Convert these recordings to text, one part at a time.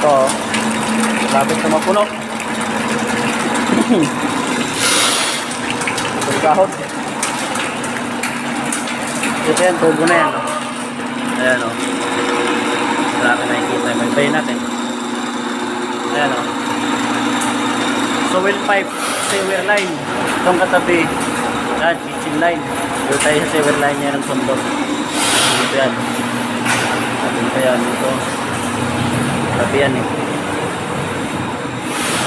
Ito, lapit na mapuno. Ito kahon. Ito yan, tubo na yan. Ayan o. Natin nakikita yung magbay natin. Ayan o. So well pipe, sewer line. Itong katabi. Yan, kitchen line. Dito tayo sa sewer line niya ng sundot. Dito yan. Dito yan. Dito. Tabi yan eh.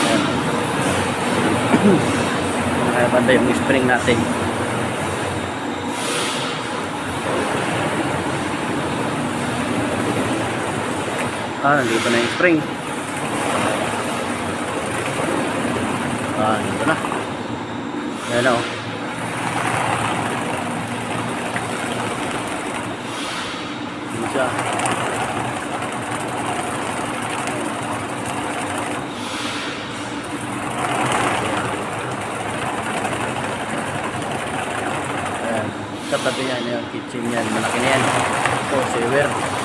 Ayan. Kaya banda yung spring natin. Nandito na yung spring. Nandito na. Ayan o. Dito siya. Ayan. Katabi yan yung kitchen yan. Malaki na yan. Ito, sewer.